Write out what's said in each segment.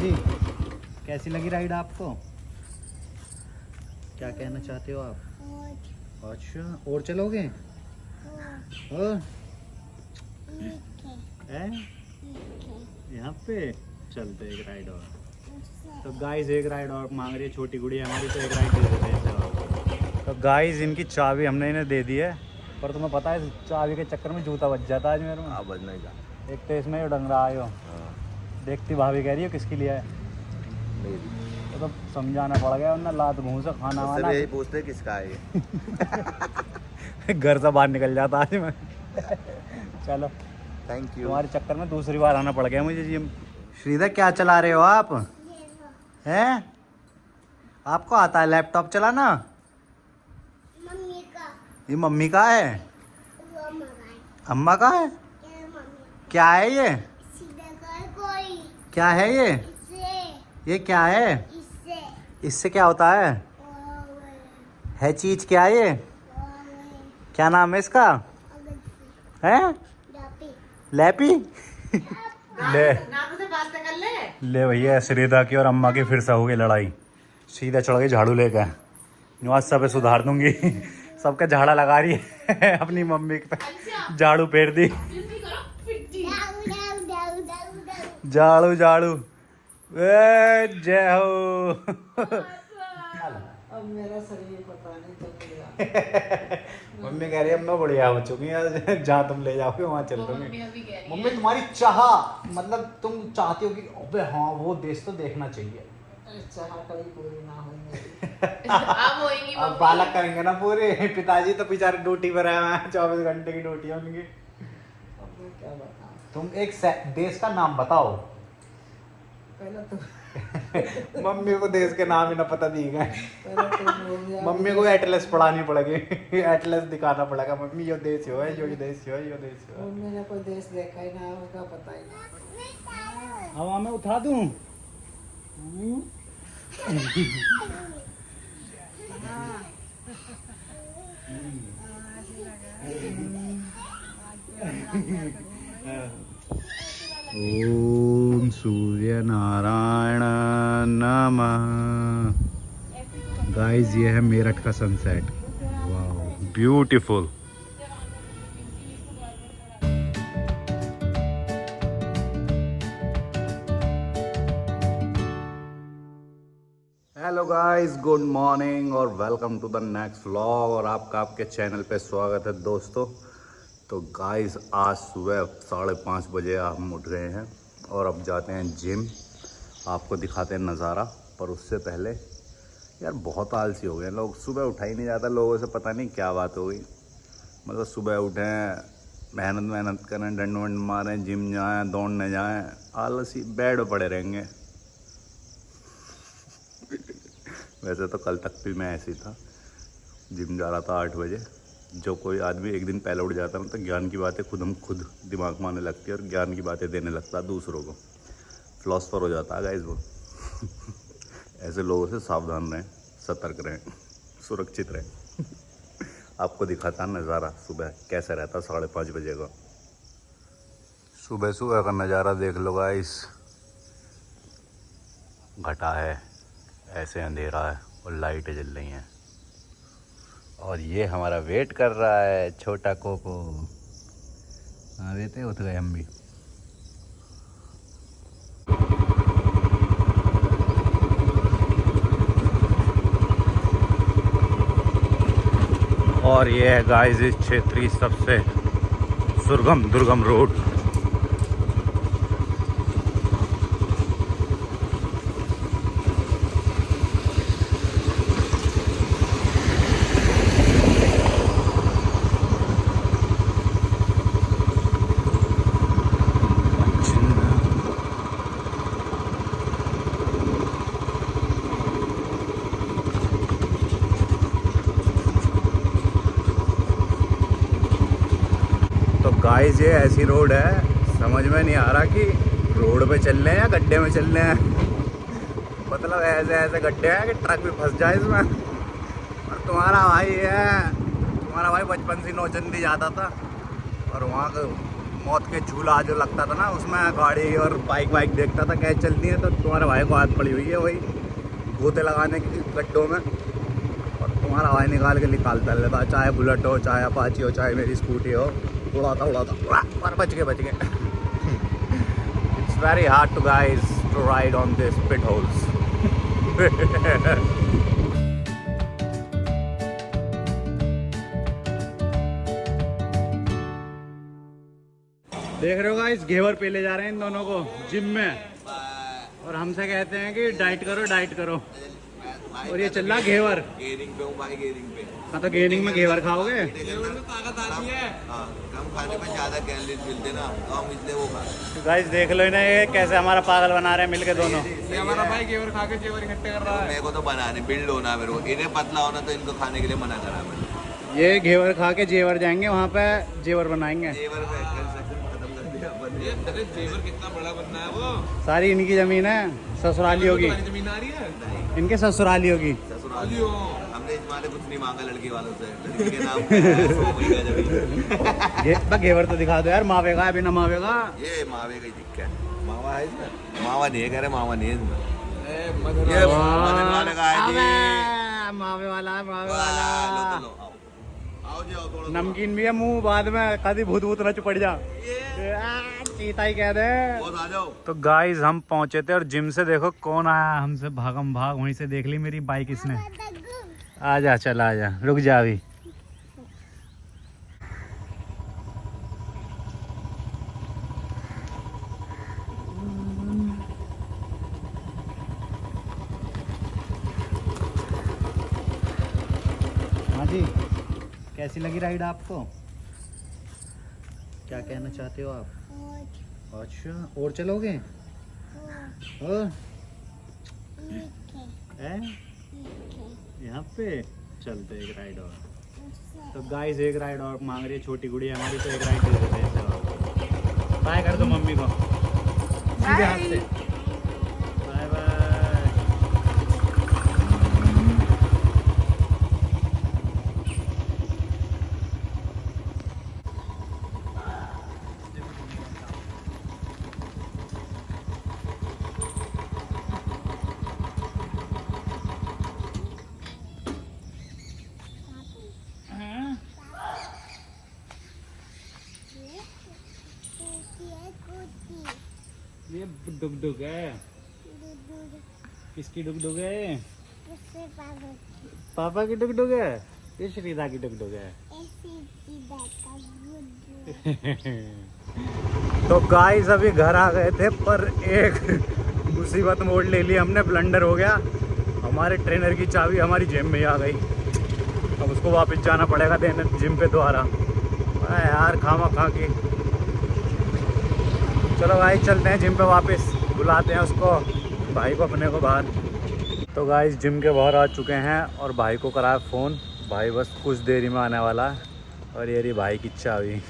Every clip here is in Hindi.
जी, कैसी लगी राइड आपको? क्या कहना चाहते हो आप? अच्छा, और चलोगे? और है यहाँ पे चलते एक राइड और। तो गाइस एक राइड और मांग रही है छोटी गुड़िया हमारी, तो एक राइड दे देते हैं इसे। तो गाइस इनकी चाबी हमने इन्हें दे दी है, पर तुम्हें पता है चाबी के चक्कर में जूता बच जाता है आज मेरे में। हाँ बजना का। एक तो इसमें ही डंग रहा हो। देखती भाभी कह रही हो किसके लिए है, तो समझाना पड़ गया, वरना लात घूंसा खाना वाना यही पूछते किसका है ये। घर से बाहर निकल जाता आज मैं। चलो थैंक यू। तुम्हारे चक्कर में दूसरी बार आना पड़ गया मुझे जिम। श्रीधर क्या चला रहे हो आप? हैं? आपको आता है लैपटॉप चलाना? मम्मी का। ये मम्मी का है? अम्मा का है? क्या है ये? कोई क्या है ये? इससे ये क्या है? इससे इससे क्या होता है चीज क्या है ये? क्या नाम है इसका? है लैपी। ले ले भैया, श्रीदा की और अम्मा की फिर से हो गई लड़ाई। सीधा चढ़ गई झाड़ू लेकर, निवाज सब सुधार दूंगी। सबका झाड़ा लगा रही है अपनी मम्मी पे, झाड़ू फेर दी। झाड़ू झाड़ू जय हो। अब मेरा शरीर पता नहीं चल रहा। मम्मी कह रही है मैं बढ़िया हो चुकी है, जहाँ तुम ले जाओगे वहाँ चल दूंगी। मम्मी तुम्हारी चाह, मतलब तुम चाहती हो कि अबे हाँ वो देश तो देखना चाहिए। चाह कभी पूरी ना हो मेरी। अब होएंगी अब बालक करेंगे ना पूरे। पिताजी तो बेचारे ड्यूटी पर आए हैं, 24 घंटे की ड्यूटी है उनकी। अब मैं क्या बताऊं। तुम एक देश का नाम बताओ। पहले तो मम्मी को देश के नाम ही ना पता दी गए। पहले तो बोल दिया। मम्मी को एटलस पढ़ानी पड़ेगी। एटलस दिखाना पड़ेगा, मम्मी यो देश हो है, यो देश हो है, यो देश हो है। मम्मी ने कोई देश देखा ही ना, उसका पता ही ना। हवा में उठा दूं? ओम सूर्य नारायण नमः। गाइस ये है मेरठ का sunset, wow beautiful. Hello guys, good morning और welcome to the next vlog. और आपका आपके चैनल पे स्वागत है दोस्तों। तो गाइस आज सुबह 5:30 बजे हम उठ गए हैं और अब जाते हैं जिम। आपको दिखाते हैं नज़ारा, पर उससे पहले यार बहुत आलसी हो गए लोग। सुबह उठा ही नहीं जाता लोगों से, पता नहीं क्या बात हो गई। मतलब सुबह उठें, मेहनत करें, डंड वंड मारें, जिम जाएँ, दौड़ने जाएँ, आलसी बेड पर पड़े रहेंगे। वैसे तो कल तक भी मैं ऐसे ही था, जिम जा रहा था 8 बजे। जो कोई आदमी एक दिन पहले उठ जाता है ना, तो ज्ञान की बातें खुद दिमाग में आने लगती है और ज्ञान की बातें देने लगता है दूसरों को। फिलोसफर हो जाता है गाइस वो। ऐसे लोगों से सावधान रहें, सतर्क रहें, सुरक्षित रहें। आपको दिखाता नज़ारा सुबह कैसा रहता 5:30 बजे का। सुबह का नज़ारा देख लो गाइस। घटा है, ऐसे अंधेरा है और लाइटें जल रही हैं। और ये हमारा वेट कर रहा है छोटा कोको। हाँ देते उठ गए हम भी। और ये है गाइस इस क्षेत्र की सबसे दुर्गम रोड। तो गाइस ये ऐसी रोड है, समझ में नहीं आ रहा कि रोड पे चल रहे हैं या गड्ढे में चल रहे हैं। मतलब ऐसे गड्ढे हैं कि ट्रक भी फंस जाए इसमें। और तुम्हारा भाई बचपन से नौचंदी जाता था और वहाँ का मौत के झूला जो लगता था ना, उसमें गाड़ी और बाइक वाइक देखता था कैसे चलती है, तो तुम्हारे भाई को आदत पड़ी हुई है वही गोते लगाने की गड्ढों में, और तुम्हारा भाई निकाल के निकालता रहता, चाहे बुलेट हो, चाहे अपाची हो, चाहे मेरी स्कूटी हो, उड़ाता पर बच गए it's very hard to guys to ride on this pit holes. देख रहे हो गाइस, घेवर पे ले जा रहे हैं इन दोनों को जिम में, और हमसे कहते हैं कि डाइट करो, और ये चल रहा घेवर। गेनिंग पे हूँ भाई, गेनिंग पे। हाँ तो गेनिंग में घेवर खाओगे? घेवर में ताकत आती है। हाँ, कम खाने में ज्यादा कैलोरीज मिलते ना, तो हम इसलिए वो खाते। गाइस देख लो इन्हें, ये कैसे हमारा पागल बना रहे हैं मिलके दोनों। ये हमारा भाई घेवर खा के जेवर इकट्ठे कर रहा है। मेरे को तो बनाने बिल्ड होना, मेरे को इन्हें पतला होना, तो इनको खाने के लिए मना करा मैंने। ये घेवर खा के जेवर जाएंगे, वहाँ पे जेवर बनाएंगे। जेवर का कंस्ट्रक्शन खत्म कर दिया अपन ने। अरे जेवर कितना बड़ा बनना है वो। सारी इनकी जमीन है, ससुरालियों की, तुम्हारी जमीन आ रही है। इनके ससुरालियों की। ससुरालियों हमने इस कुछ नहीं मांगा लड़की वालों से, लड़की के नाम पे 100 महीना जमीन। घेवर तो दिखा दो यार, मावे का बिना मावे का। ये मावे का ही दिक्कत है। मावा है इसमें? मावा नहीं है, कह रहे मावा नहीं है इसमें। ए, मदन ये वाला। मदन वाले का है जी। अबे, मावे वाला लो तो लो, आओ जी, आओ थोड़ा। नमकीन भी है मुंह, बाद में कभी भूत भूत न चुपड़ जा, चीता ही कह दे। बहुत आ जाओ। तो गाइस हम पहुंचे थे, और जिम से देखो कौन आया हमसे भागम भाग, वहीं से देख ली मेरी बाइक इसने। आजा चल आजा, रुक जा अभी। हाँ जी, कैसी लगी राइड आपको? क्या कहना चाहते हो आप? अच्छा, और चलोगे? और यहाँ पे चलते एक राइड और। तो गाइस एक राइड और मांग रही है छोटी गुड़िया हमारी, तो एक राइड दे देते हैं इसे। बाय कर दो मम्मी को सीधे हाथ से। Bye bye. ये डुगडुग है। किसकी डुगडुग है? पापा की डुगडुग है। ये श्रीदा की डुगडुग है। तो गाइस अभी घर आ गए थे, पर एक मुसीबत मोड़ ले ली हमने, ब्लंडर हो गया। हमारे ट्रेनर की चाबी हमारी जेब में ही आ गई, अब उसको वापस जाना पड़ेगा देने जिम पे दोबारा। यार खामा खा के। चलो भाई चलते हैं जिम पे वापस, बुलाते हैं उसको, भाई को अपने को बाहर। तो गाइस जिम के बाहर आ चुके हैं, और भाई को कराया फ़ोन। भाई बस कुछ देरी में आने वाला है, और ये रही भाई की चाबी।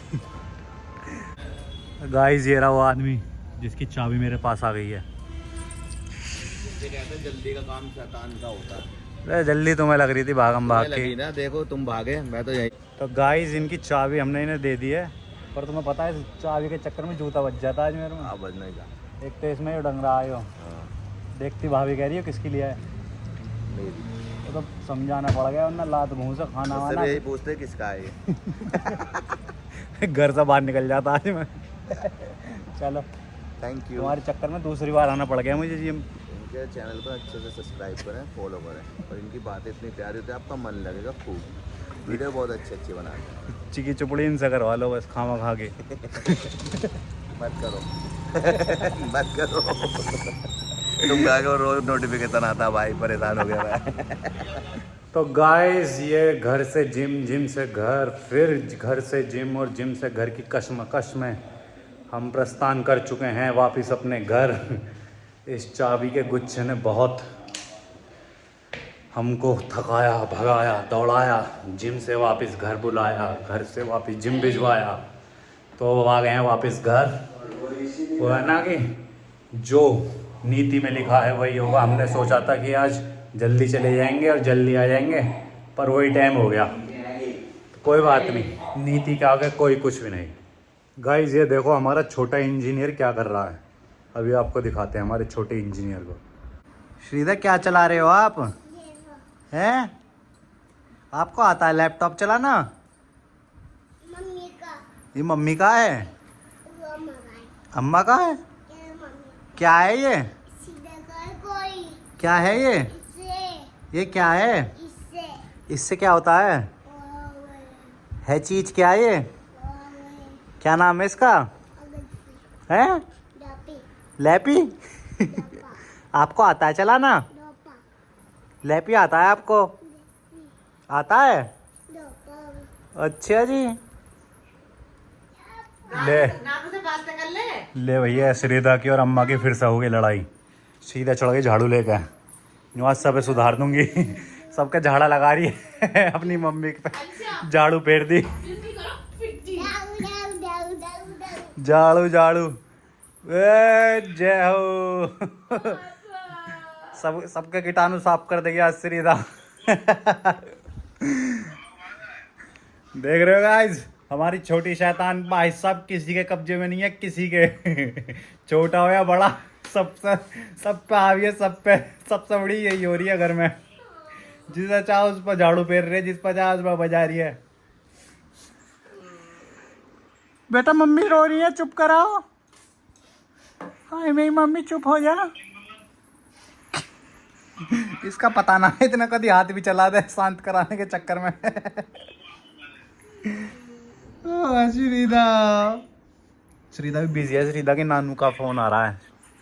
गाइस ये रहा वो आदमी जिसकी चाबी मेरे पास आ गई है। कहते जल्दी का काम शैतान का होता है। अरे जल्दी तुम्हें लग रही थी भागम भाग के ना, देखो तुम भागे, मैं तो यही। तो गाइस इनकी चाबी हमने इन्हें दे दी है, पर तुम्हें पता है चाबी के चक्कर में जूता बच जाता है आज मेरे में। हाँ, बजना ही था। एक तो इसमें डंग रहा है। हाँ, देखती भाभी कह रही हो किसके लिए है, मेरी। तो समझाना पड़ गया, वरना लात मुँह से खाना उससे वाना भी यही पूछते किसका है ये। घर से बाहर निकल जाता आज मैं। चलो थैंक यू। तुम्हारे चक्कर में दूसरी बार आना पड़ गया मुझे जिम। इनके चैनल को अच्छे से सब्सक्राइब करें, फॉलो करें, और इनकी बातें इतनी प्यारी होती है, आपका मन लगेगा खूब। वीडियो बहुत अच्छी बनाते हैं। चिकी चुपड़ी इनसे करवा लो बस, खामा खा के। मत करो। मत करो। तुम गा के रोज नोटिफिकेशन आता भाई, परेशान हो गया मैं। तो गाइस ये घर से जिम, जिम से घर, फिर घर से जिम, और जिम से घर की कश्मकश में हम प्रस्थान कर चुके हैं वापस अपने घर। इस चाबी के गुच्छे ने बहुत हमको थकाया, भगाया, दौड़ाया, जिम से वापस घर बुलाया, घर से वापस जिम भिजवाया, तो अब आ गए हैं वापस घर। वो है ना कि जो नीति में लिखा है वही होगा। हमने सोचा था कि आज जल्दी चले जाएंगे और जल्दी आ जाएंगे, पर वही टाइम हो गया। तो कोई बात नहीं, नीति के आगे कोई कुछ भी नहीं। गाइस ये देखो हमारा छोटा इंजीनियर क्या कर रहा है। अभी आपको दिखाते हैं हमारे छोटे इंजीनियर को। श्रीधर क्या चला रहे हो आप? हैं? आपको आता है लैपटॉप चलाना? मम्मी का ये मम्मी का है? वो मंगाए अम्मा का है? ये मम्मी क्या है ये? सीधा कर कोई क्या है ये? इससे ये क्या है? इससे इससे क्या होता है? वो है चीज क्या है ये? क्या नाम है इसका? अगर है? डॉपी लैपी? डॉपा आपको आता है चलाना? डॉपा लैपी आता है आपको? आता है? डॉपा अच्छा जी। ले नानू से बात कर ले। ले भैया श्रीदा की और अम्मा की फिर से होगी लड़ाई। सीधा चढ़ गई झाड़ू लेकर। नुआज सब सुधार दूंगी। सबके झाड़ा लगा रही है। अपनी मम्मी पे झाड़ू फेर दी। डाउ डाउ डाउ डाउ डाउ झाड़ू झाड़ू जय हो। सबके कीटाणु साफ कर देगी आज श्रीदा। देख रहे हो गाइस हमारी छोटी शैतान भाई साहब किसी के कब्जे में नहीं है, किसी के। छोटा हो या बड़ा सब पे हावी है, सबसे बड़ी यही हो रही है घर में। जिसे चाहो उस पर झाड़ू फेर रही है, जिस पर चाहो उस पर बजा रही है। बेटा मम्मी रो रही है, चुप कराओ। हाय मेरी मम्मी चुप हो जा। इसका पता ना है इतना कभी हाथ भी चला दे शांत कराने के चक्कर में। श्रीदा श्रीदा भी बिजी है। श्रीदा के नानू का फोन आ रहा है,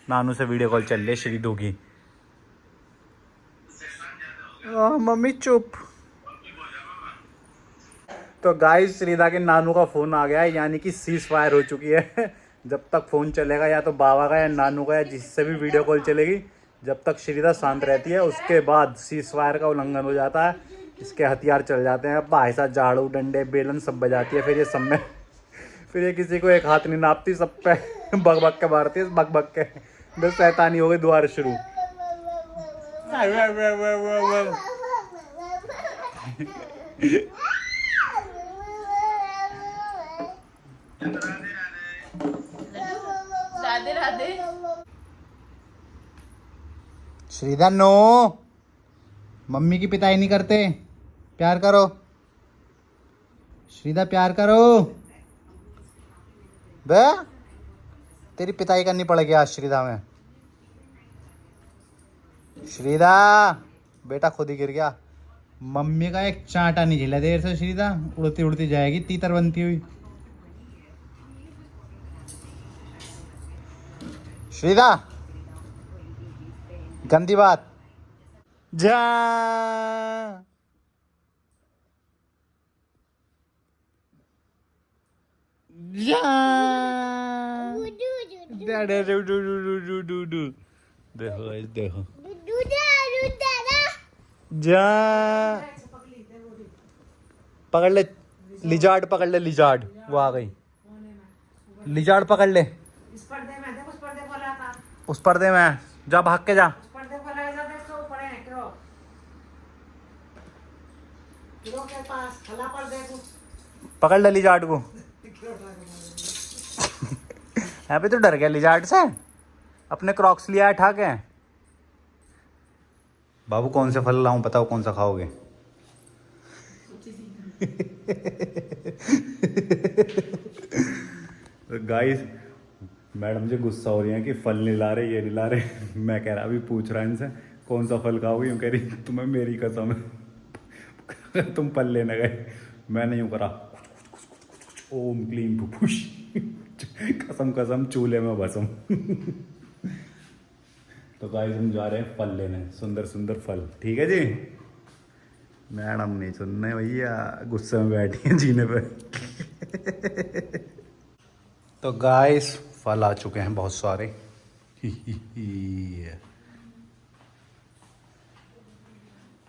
नानू से वीडियो कॉल चल रही है श्रीदू की। मम्मी चुप। तो गाइस श्रीदा के नानू का फोन आ गया है, यानी कि सीज फायर हो चुकी है। जब तक फोन चलेगा या तो बाबा का या नानू का या जिससे भी वीडियो कॉल चलेगी, जब तक श्रीदा शांत रहती है उसके बाद सीज फायर का उल्लंघन हो जाता है। इसके हथियार चल जाते हैं। भाई साहब झाड़ू डंडे बेलन सब बजाती है। फिर ये सब में फिर ये किसी को एक हाथ नहीं नापती, सब पे बग बग के मारती है, बग बग के। बस शैतानी हो गई दोबारा शुरू। राधे राधे। श्रीदा नो, मम्मी की पिटाई नहीं करते, प्यार करो। श्रीदा प्यार करो। बे तेरी पिटाई करनी पड़ेगी आज श्रीदा में। श्रीदा बेटा खुद ही गिर गया। मम्मी का एक चांटा नहीं झेला देर से श्रीदा, उड़ती उड़ती जाएगी तीतर बनती हुई। श्रीदा गंदी बात जा। देखो देखो जा। पकड़ ले लिजार्ड, पकड़ ले लिजार्ड, वो आ गई। लिजार्ड पकड़ ले। इस पर्दे में देख, उस पर्दे को लगा, उस पर्दे में जा, भाग के जा। उस पर्दे को लगा जा, देख सो पड़े हैं क्यों क्यों के पास खला पर्दे को पकड़ ले लिजार्ड को। यहाँ पे तो डर गया लिजार्ड से। अपने क्रॉक्स लिया है ठाक है। बाबू कौन से फल लाऊं, बताओ कौन सा खाओगे? गाइस मैडम जी गुस्सा हो रही है कि फल नहीं ला रहे, ये नहीं ला रहे। मैं कह रहा अभी पूछ रहा इनसे कौन सा फल खाओगे, यूँ कह रही तुम्हें मेरी कसम है। तुम फल लेने गए, मैंने यूँ करा ओम क्लीम फुफुश। कसम कसम चूल्हे में भसम। तो गाइस हम जा रहे हैं फल लेने, सुंदर सुंदर फल। ठीक है जी। मैडम नहीं सुनने भैया, गुस्से में बैठी है जीने पे। तो गाइस फल आ चुके हैं बहुत सारे।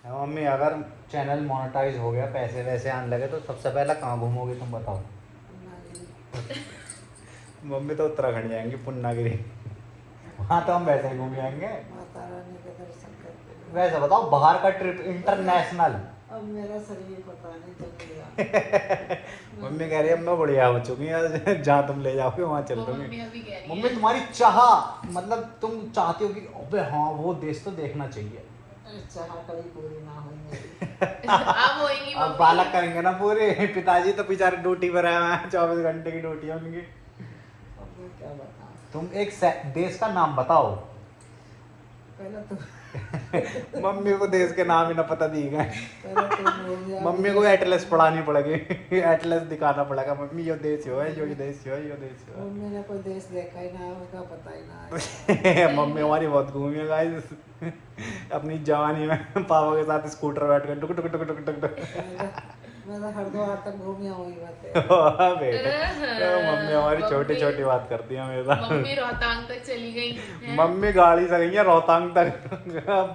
मम्मी अगर चैनल मोनेटाइज हो गया, पैसे वैसे आने लगे, तो सबसे पहले कहाँ घूमोगे तुम बताओ? मम्मी तो उत्तराखंड जाएंगी, पुन्नागिरी। वहाँ तो हम वैसे ही घूम जाएंगे। माता रानी के दर्शन करते वैसे बताओ बाहर का ट्रिप इंटरनेशनल अब मेरा शरीर पता नहीं चल गया। मम्मी कह रही है मैं बढ़िया हो चुकी है, जहाँ तुम ले जाओगे वहाँ चल दूंगी। मम्मी अभी कह रही मम्मी है तुम्हारी चाह, मतलब तुम चाहती हो कि अबे हाँ वो देश तो देखना चाहिए। चाह कभी पूरी ना हुई मेरी। अब होएंगी अब मम्मी। बालक करेंगे ना पूरे। पिताजी तो बेचारे ड्यूटी पर आए हैं, 24 घंटे की ड्यूटी है उनकी। अब मैं क्या बताऊं। तुम एक देश का नाम बताओ। पहले तो मम्मी को देश के नाम ही ना पता दी गए। पहले तो बोल दिया। मम्मी को एटलस पढ़ानी पड़ेगी, एटलस दिखाना पड़ेगा। मम्मी यो देश हो है, यो देश हो है, यो देश हो मम्मी ने कोई देश देखा ही ना, उसका पता ही ना। है। मम्मी हमारी बहुत घूमी है गाइस अपनी जवानी में। पापा के साथ स्कूटर बैठ कर टुक टुक टुक टुक टुक टुक। मैं तो हरिद्वार तक घूमी हुई बात है। वाह बेटे, तो मम्मी हमारी छोटी छोटी बात करती है हमेशा। मम्मी रोहतांग तक चली गई हैं। मम्मी गाड़ी से गई है रोहतांग तक।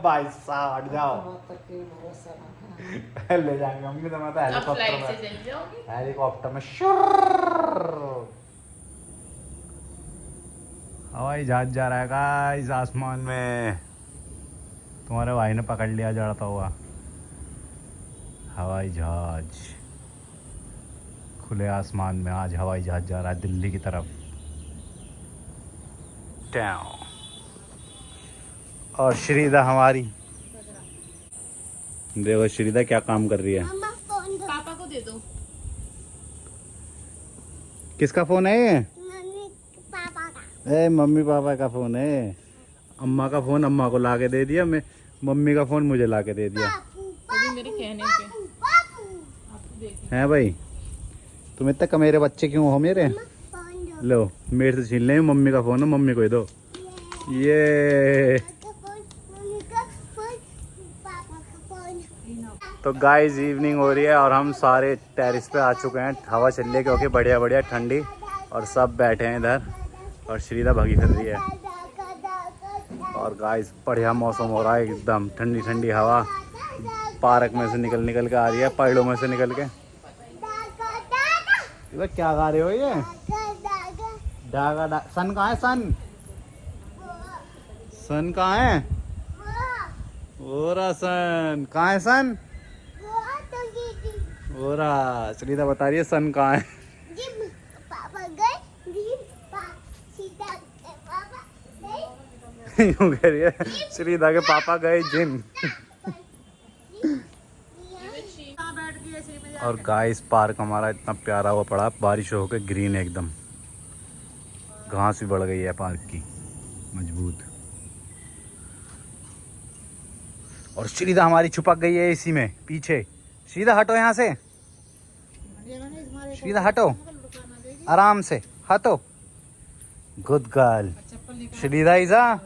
भाई साहब हट जाओ। वहाँ तक की भरोसा ना है। ले जाएंगे मम्मी, तो मैं तो अब हेलीकॉप्टर फ्लाइट से में, चली जाओगी। हेलीकॉप्टर में शुर्र। हवाई जहाज जा रहा है गाइस आसमान में। तुम्हारे भाई ने पकड़ लिया चढ़ता हुआ हवाई जहाज। खुले आसमान में आज हवाई जहाज जा रहा है दिल्ली की तरफ। टैव। और श्रीदा हमारी, देखो श्रीदा क्या काम कर रही है। मम्मा फोन दो। पापा को दे दो। किसका फोन है ये? मम्मी पापा का। मम्मी पापा का फोन है। अम्मा का फोन अम्मा को लाके दे दिया, मैं मम्मी का फोन मुझे लाके दे दिया। अभी मेरे कहने पे आप देखिए। हैं भाई, तुम इतने कमेरे बच्चे क्यों हो मेरे? फोन दो। लो मेरे से छीन ले, मम्मी का फोन है, मम्मी को ही दो। ये मम्मी का फोन, पापा का फोन। तो गाइस इवनिंग हो रही है और हम सारे टेरिस पे आ चुके हैं। हवा चल रही है क्योंकि बढ़िया बढ़िया ठंडी, और सब बैठे हैं इधर और श्रीदा भगी फिर रही है। और गाइस बढ़िया मौसम हो रहा है, एकदम ठंडी ठंडी हवा पार्क में से निकल निकल के आ रही है, पेड़ों में से निकल के। ये क्या गा रहे हो ये? डागा डा सन कहाँ है? सन कहाँ है? हो रहा सन कहाँ है? सन हो रहा। श्रीदा बता रही है सन कहाँ है। पापा गए, सीधा पापा गए। यूं कह रही है श्रीदा के पापा गए जिम। और गाइस पार्क हमारा इतना प्यारा हुआ पड़ा, बारिश होकर ग्रीन एकदम, घास भी बढ़ गई है पार्क की मजबूत। और श्रीदा हमारी छुपक गई है इसी में पीछे। श्रीदा हटो यहाँ से, श्रीदा हटो आराम से, हटो। Good girl. श्रीदा इजा,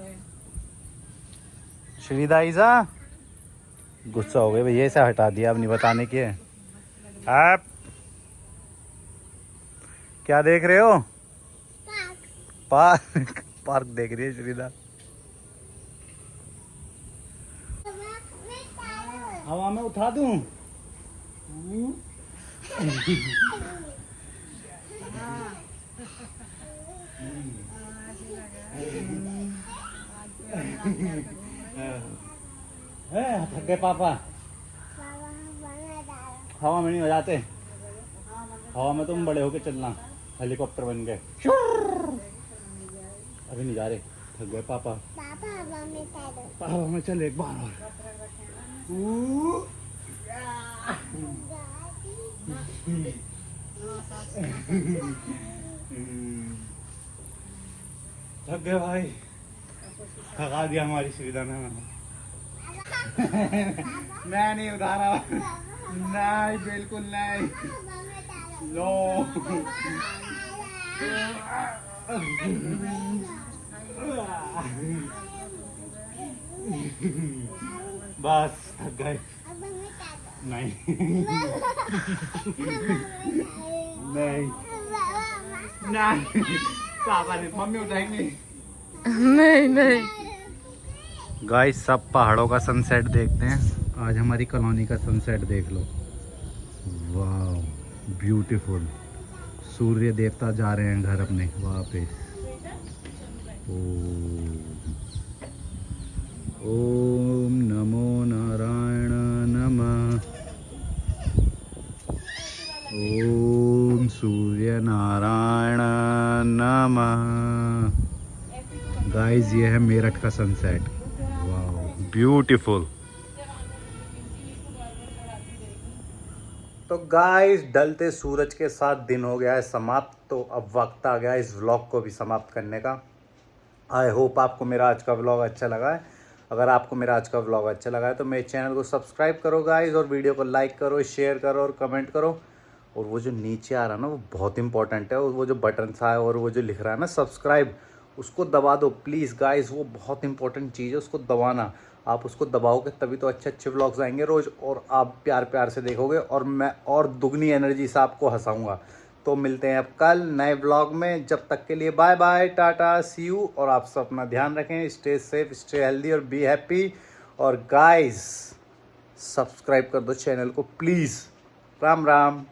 श्रीदा इजा। गुस्सा हो गई भैया, इसे हटा दिया, अब नहीं बताने की है। आप क्या देख रहे हो? पार्क पार्क देख रही है श्रीदा। हवा में उठा दूं? थक गए पापा? हवा में नहीं हो जाते, हवा में तुम बड़े होके चलना, हेलीकॉप्टर बन गए। अभी नहीं जा रहे, थक गए पापा। पापा में चल एक बार और। थक गए भाई, थका दिया हमारी सुविधा ने। मैं नहीं उठा रहा, नहीं बिल्कुल नहीं। लो बस थक गए। नहीं नहीं नहीं, पापा ने, मम्मी उठाएंगे। नहीं नहीं। गाइस सब पहाड़ों का सनसेट देखते हैं, आज हमारी कॉलोनी का सनसेट देख लो। वाह ब्यूटीफुल। सूर्य देवता जा रहे हैं घर अपने वापस। ओम नमो नारायण नमः। गाइस ये है मेरठ का सनसेट, वाह ब्यूटीफुल। तो गाइस ढलते सूरज के साथ दिन हो गया है समाप्त, तो अब वक्त आ गया है इस व्लॉग को भी समाप्त करने का। आई होप आपको मेरा आज का व्लॉग अच्छा लगा है। अगर आपको मेरा आज का व्लॉग अच्छा लगा है तो मेरे चैनल को सब्सक्राइब करो गाइस, और वीडियो को लाइक करो, शेयर करो और कमेंट करो। और वो जो नीचे आ रहा है ना वो बहुत इंपॉर्टेंट है, और वो जो बटन सा है और वो जो लिख रहा है ना सब्सक्राइब, उसको दबा दो प्लीज़ गाइस, वो बहुत इंपॉर्टेंट चीज़ है, उसको दबाना। आप उसको दबाओगे तभी तो अच्छे अच्छे व्लॉग्स आएंगे रोज़, और आप प्यार प्यार से देखोगे और मैं और दुगनी एनर्जी से आपको हंसाऊंगा। तो मिलते हैं अब कल नए व्लॉग में, जब तक के लिए bye bye, tata, see you. और आप सब अपना ध्यान रखें, स्टे सेफ, स्टे हेल्दी और बी हैप्पी। और गाइस सब्सक्राइब कर दो चैनल को प्लीज़। राम राम।